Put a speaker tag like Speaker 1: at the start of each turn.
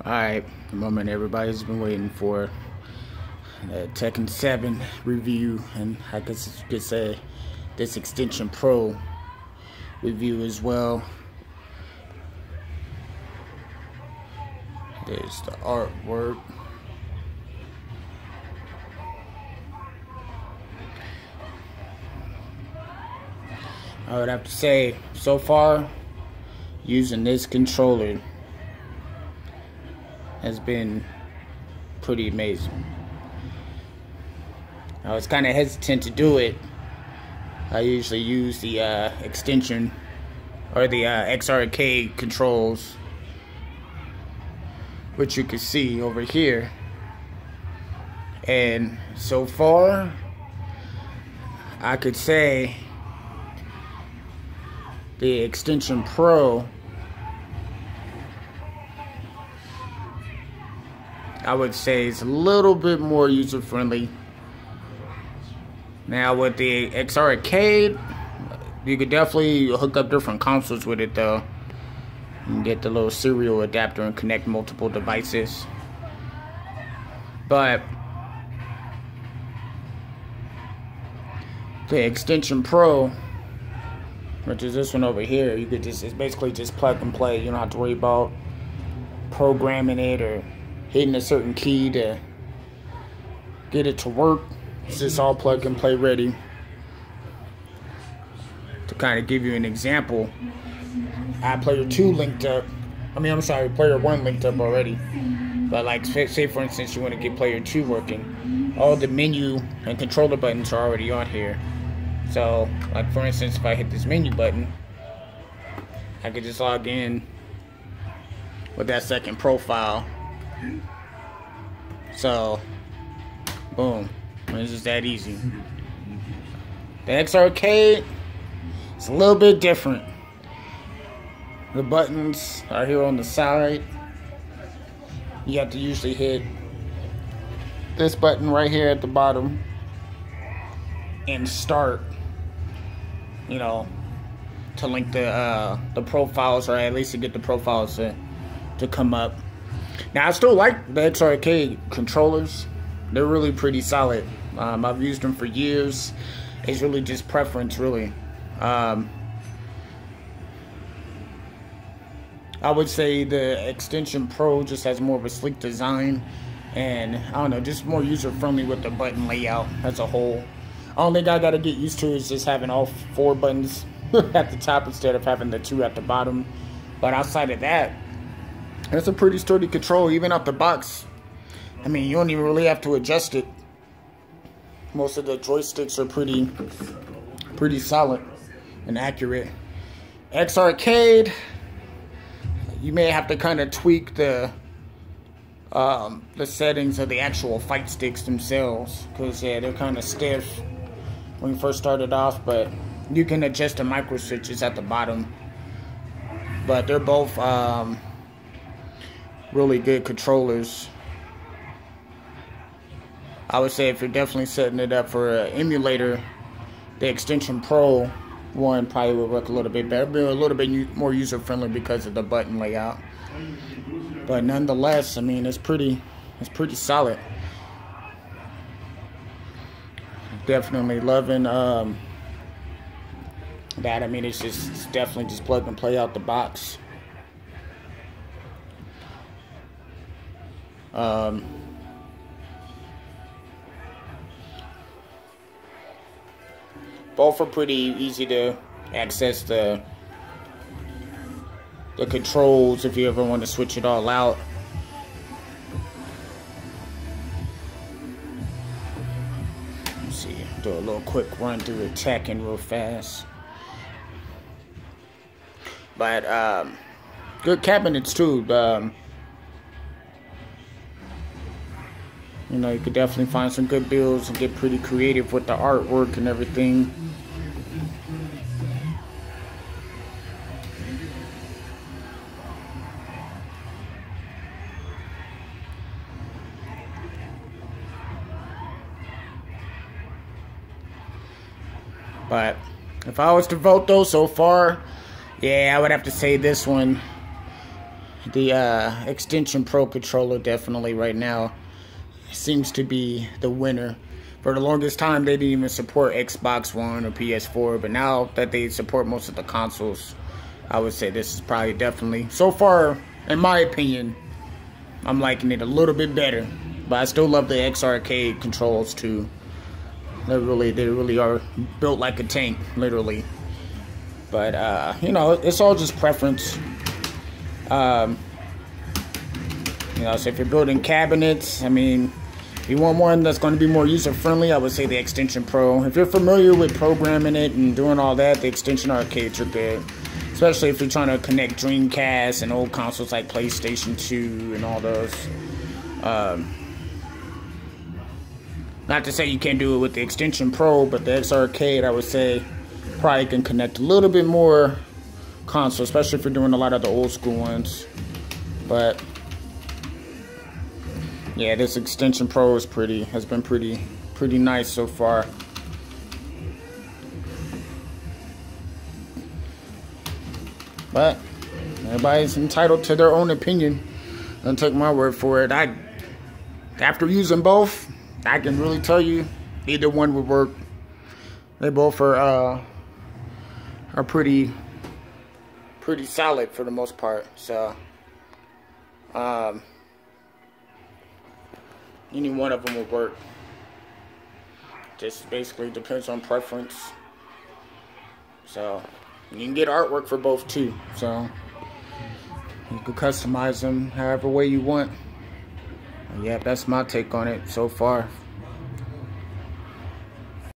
Speaker 1: Alright, the moment everybody's been waiting for, Tekken 7 review, and I guess you could say this Xtention Pro review as well. There's the artwork. I would have to say, so far, using this controller has been pretty amazing. I was kind of hesitant to do it. I usually use the Xtention or the X-arcade controls, which you can see over here. And so far, I could say the Xtention Pro, I would say, is a little bit more user-friendly. Now with the X-arcade, you could definitely hook up different consoles with it though. You can get the little serial adapter and connect multiple devices. But the Xtention Pro, which is this one over here, you could just, it's basically just plug and play. You don't have to worry about programming it or hitting a certain key to get it to work. It's just all plug and play ready. To kind of give you an example, I have player 2 linked up. Player 1 linked up already. But like, say for instance, you want to get player 2 working. All the menu and controller buttons are already on here. So, like for instance, if I hit this menu button, I could just log in with that second profile. So, boom. It's just that easy. The X-arcade, it's a little bit different. The buttons are here on the side. You have to usually hit this button right here at the bottom and start, you know, to link the profiles, or at least to get the profiles to come up. Now, I still like the X-arcade controllers. They're really pretty solid. I've used them for years. It's really just preference, really. I would say the Xtention Pro just has more of a sleek design, and I don't know, just more user-friendly with the button layout as a whole. Only thing I gotta get used to is just having all 4 buttons at the top instead of having the 2 at the bottom. But outside of that, it's a pretty sturdy control, even out the box. I mean, you don't even really have to adjust it. Most of the joysticks are pretty solid and accurate. X-arcade, you may have to kind of tweak the settings of the actual fight sticks themselves, because yeah, they're kind of stiff when you first started off. But you can adjust the micro switches at the bottom. But they're both really good controllers. I would say if you're definitely setting it up for an emulator, the Xtention Pro one probably will work a little bit better, be a little bit more user-friendly because of the button layout. But nonetheless, I mean, it's pretty solid. Definitely loving that. I mean, it's definitely just plug and play out the box. Both are pretty easy to access the controls if you ever want to switch it all out. Let's see, do a little quick run through the Tekken real fast. But good cabinets too. You know, you could definitely find some good builds and get pretty creative with the artwork and everything. But if I was to vote though so far, yeah, I would have to say this one the Xtention Pro Controller definitely right now seems to be the winner. For the longest time, they didn't even support Xbox One or PS4, but now that they support most of the consoles, I would say this is probably definitely, so far, in my opinion, I'm liking it a little bit better. But I still love the X-arcade controls too. They really are built like a tank, literally. But you know, it's all just preference. You know, so if you're building cabinets, I mean, if you want one that's going to be more user-friendly, I would say the Xtention Pro. If you're familiar with programming it and doing all that, the Xtention arcades are good. Especially if you're trying to connect Dreamcast and old consoles like PlayStation 2 and all those. Not to say you can't do it with the Xtention Pro, but the X-arcade, I would say, probably can connect a little bit more consoles, especially if you're doing a lot of the old school ones. But yeah, this Xtention Pro is has been pretty nice so far. But everybody's entitled to their own opinion. Don't take my word for it. After using both, I can really tell you either one would work. They both are pretty solid for the most part. So any one of them would work. Just basically depends on preference. So you can get artwork for both too. So you can customize them however way you want. Yeah, that's my take on it so far.